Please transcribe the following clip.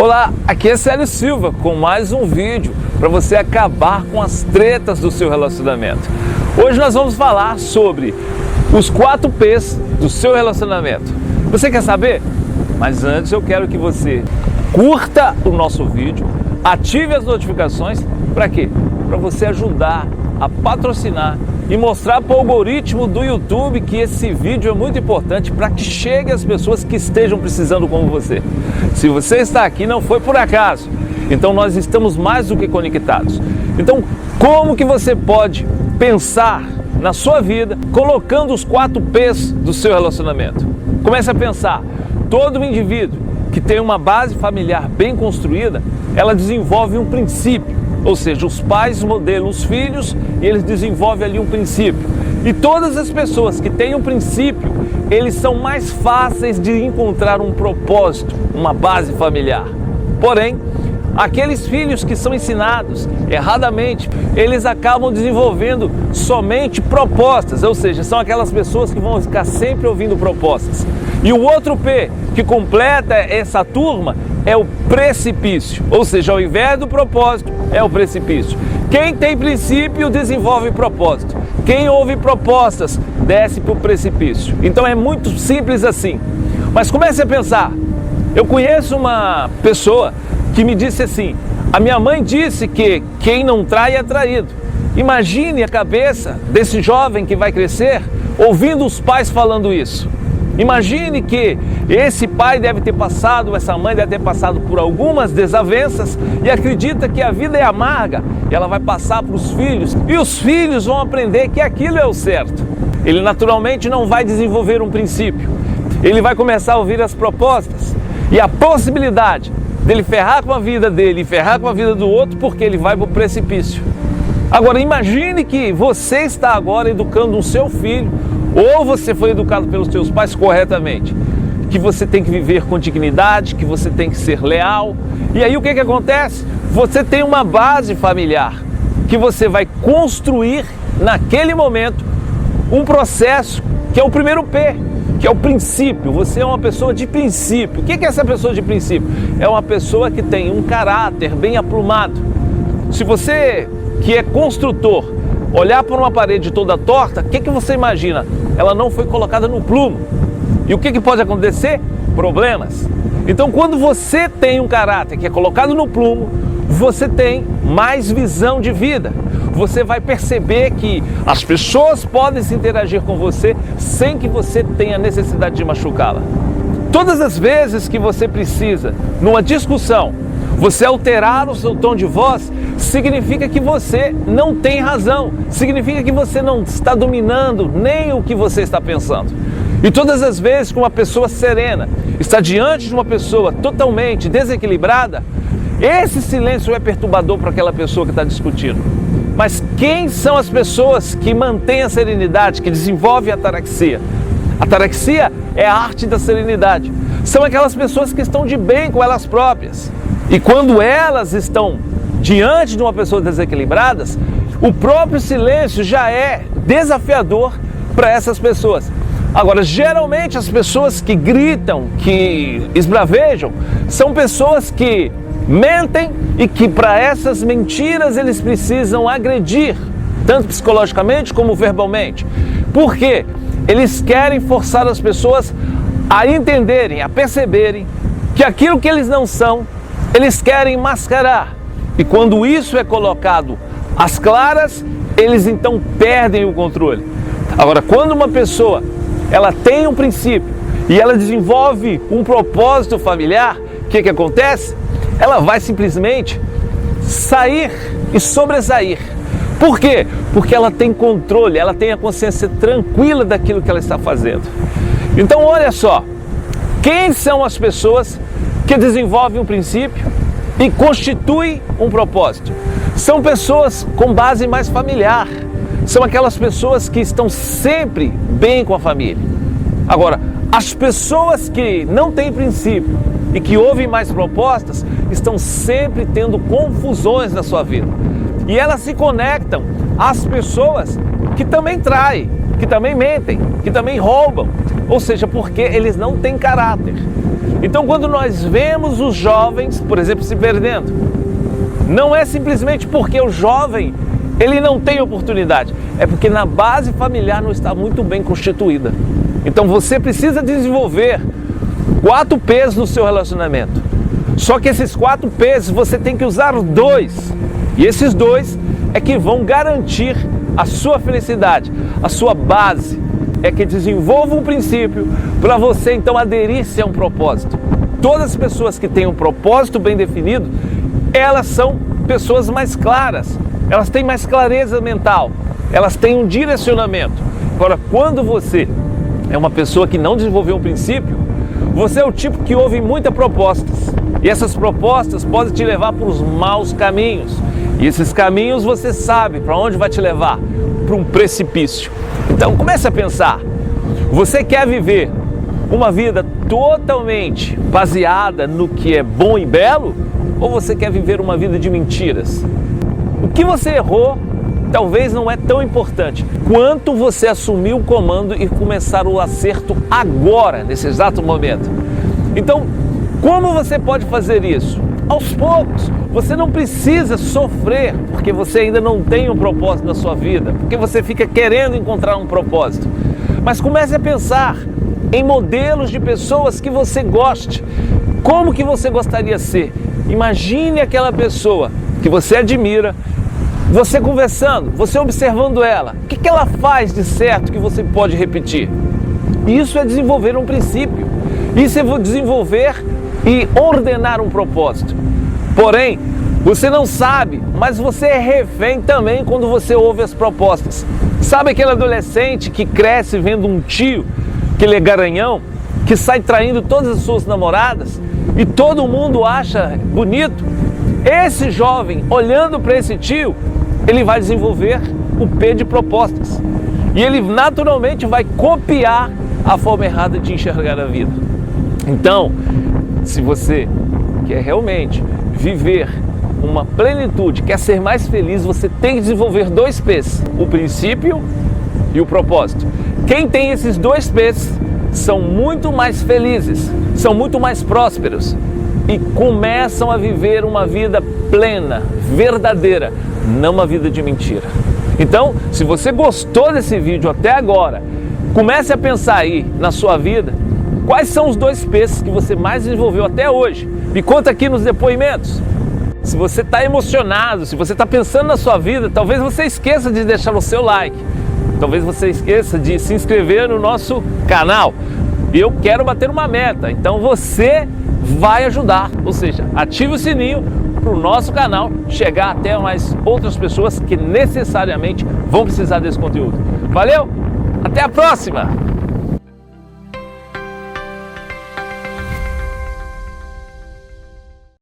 Olá, aqui é Célio Silva com mais um vídeo para você acabar com as tretas do seu relacionamento. Hoje nós vamos falar sobre os 4 P's do seu relacionamento. Você quer saber? Mas antes eu quero que você curta o nosso vídeo, ative as notificações, para quê? Para você ajudar a patrocinar e mostrar para o algoritmo do YouTube que esse vídeo é muito importante para que chegue às pessoas que estejam precisando como você. Se você está aqui não foi por acaso, então nós estamos mais do que conectados. Então como que você pode pensar na sua vida colocando os 4 P's do seu relacionamento? Comece a pensar, todo indivíduo que tem uma base familiar bem construída, ela desenvolve um princípio. Ou seja, os pais modelam os filhos e eles desenvolvem ali um princípio. E todas as pessoas que têm um princípio, eles são mais fáceis de encontrar um propósito, uma base familiar. Porém, aqueles filhos que são ensinados erradamente, eles acabam desenvolvendo somente propostas, ou seja, são aquelas pessoas que vão ficar sempre ouvindo propostas. E o outro P que completa essa turma é o precipício, ou seja, ao invés do propósito, é o precipício. Quem tem princípio desenvolve propósito. Quem ouve propostas desce para o precipício. Então é muito simples assim. Mas comece a pensar. Eu conheço uma pessoa que me disse assim: a minha mãe disse que quem não trai é traído. Imagine a cabeça desse jovem que vai crescer ouvindo os pais falando isso. Imagine que esse pai deve ter passado, essa mãe deve ter passado por algumas desavenças e acredita que a vida é amarga e ela vai passar para os filhos e os filhos vão aprender que aquilo é o certo. Ele naturalmente não vai desenvolver um princípio, ele vai começar a ouvir as propostas e a possibilidade dele ferrar com a vida dele e ferrar com a vida do outro porque ele vai para o precipício. Agora imagine que você está agora educando o seu filho, ou você foi educado pelos seus pais corretamente, que você tem que viver com dignidade, que você tem que ser leal. E aí o que acontece? Você tem uma base familiar que você vai construir naquele momento um processo que é o primeiro P, que é o princípio. Você é uma pessoa de princípio. O que é essa pessoa de princípio? É uma pessoa que tem um caráter bem aprumado. Se você que é construtor olhar para uma parede toda torta, o que você imagina? Ela não foi colocada no plumo. E o que pode acontecer? Problemas. Então, quando você tem um caráter que é colocado no plumo, você tem mais visão de vida. Você vai perceber que as pessoas podem se interagir com você sem que você tenha necessidade de machucá-la. Todas as vezes que você precisa, numa discussão, você alterar o seu tom de voz, significa que você não tem razão, significa que você não está dominando nem o que você está pensando. E todas as vezes que uma pessoa serena está diante de uma pessoa totalmente desequilibrada, esse silêncio é perturbador para aquela pessoa que está discutindo. Mas quem são as pessoas que mantêm a serenidade, que desenvolvem a ataraxia? A ataraxia é a arte da serenidade. São aquelas pessoas que estão de bem com elas próprias. E quando elas estão diante de uma pessoa desequilibrada, o próprio silêncio já é desafiador para essas pessoas. Agora, geralmente as pessoas que gritam, que esbravejam, são pessoas que mentem e que para essas mentiras eles precisam agredir, tanto psicologicamente como verbalmente. Por quê? Eles querem forçar as pessoas a entenderem, a perceberem que aquilo que eles não são, eles querem mascarar. E quando isso é colocado às claras, eles então perdem o controle. Agora, quando uma pessoa ela tem um princípio e ela desenvolve um propósito familiar, o que acontece? Ela vai simplesmente sair e sobressair. Por quê? Porque ela tem controle, ela tem a consciência tranquila daquilo que ela está fazendo. Então, olha só, quem são as pessoas que desenvolvem um princípio e constituem um propósito? São pessoas com base mais familiar, são aquelas pessoas que estão sempre bem com a família. Agora, as pessoas que não têm princípio e que ouvem mais propostas, estão sempre tendo confusões na sua vida. E elas se conectam às pessoas que também traem, que também mentem, que também roubam. Ou seja, porque eles não têm caráter. Então, quando nós vemos os jovens, por exemplo, se perdendo, não é simplesmente porque o jovem ele não tem oportunidade, é porque na base familiar não está muito bem constituída. Então você precisa desenvolver 4 P's no seu relacionamento. Só que esses 4 P's você tem que usar 2. E esses 2 é que vão garantir a sua felicidade, a sua base. É que desenvolva um princípio para você então aderir-se a um propósito. Todas as pessoas que têm um propósito bem definido, elas são pessoas mais claras, elas têm mais clareza mental, elas têm um direcionamento. Agora, quando você é uma pessoa que não desenvolveu um princípio, você é o tipo que ouve muitas propostas. E essas propostas podem te levar para os maus caminhos. E esses caminhos você sabe para onde vai te levar? Para um precipício. Então comece a pensar. Você quer viver uma vida totalmente baseada no que é bom e belo? Ou você quer viver uma vida de mentiras? O que você errou talvez não é tão importante quanto você assumir o comando e começar o acerto agora, nesse exato momento. Então, como você pode fazer isso? Aos poucos. Você não precisa sofrer porque você ainda não tem um propósito na sua vida, porque você fica querendo encontrar um propósito. Mas comece a pensar em modelos de pessoas que você goste. Como que você gostaria de ser? Imagine aquela pessoa que você admira, você conversando, você observando ela. O que ela faz de certo que você pode repetir? Isso é desenvolver um princípio. Isso é desenvolver e ordenar um propósito. Porém, você não sabe, mas você é refém também quando você ouve as propostas. Sabe aquele adolescente que cresce vendo um tio, que ele é garanhão, que sai traindo todas as suas namoradas e todo mundo acha bonito? Esse jovem, olhando para esse tio, ele vai desenvolver o P de propostas. E ele naturalmente vai copiar a forma errada de enxergar a vida. Então, se você quer realmente viver uma plenitude, quer ser mais feliz, você tem que desenvolver 2 P's, o princípio e o propósito. Quem tem esses 2 P's são muito mais felizes, são muito mais prósperos e começam a viver uma vida plena, verdadeira, não uma vida de mentira. Então, se você gostou desse vídeo até agora, comece a pensar aí na sua vida, quais são os 2 P's que você mais desenvolveu até hoje? Me conta aqui nos depoimentos. Se você está emocionado, se você está pensando na sua vida, talvez você esqueça de deixar o seu like. Talvez você esqueça de se inscrever no nosso canal. Eu quero bater uma meta, então você vai ajudar. Ou seja, ative o sininho para o nosso canal chegar até mais outras pessoas que necessariamente vão precisar desse conteúdo. Valeu? Até a próxima!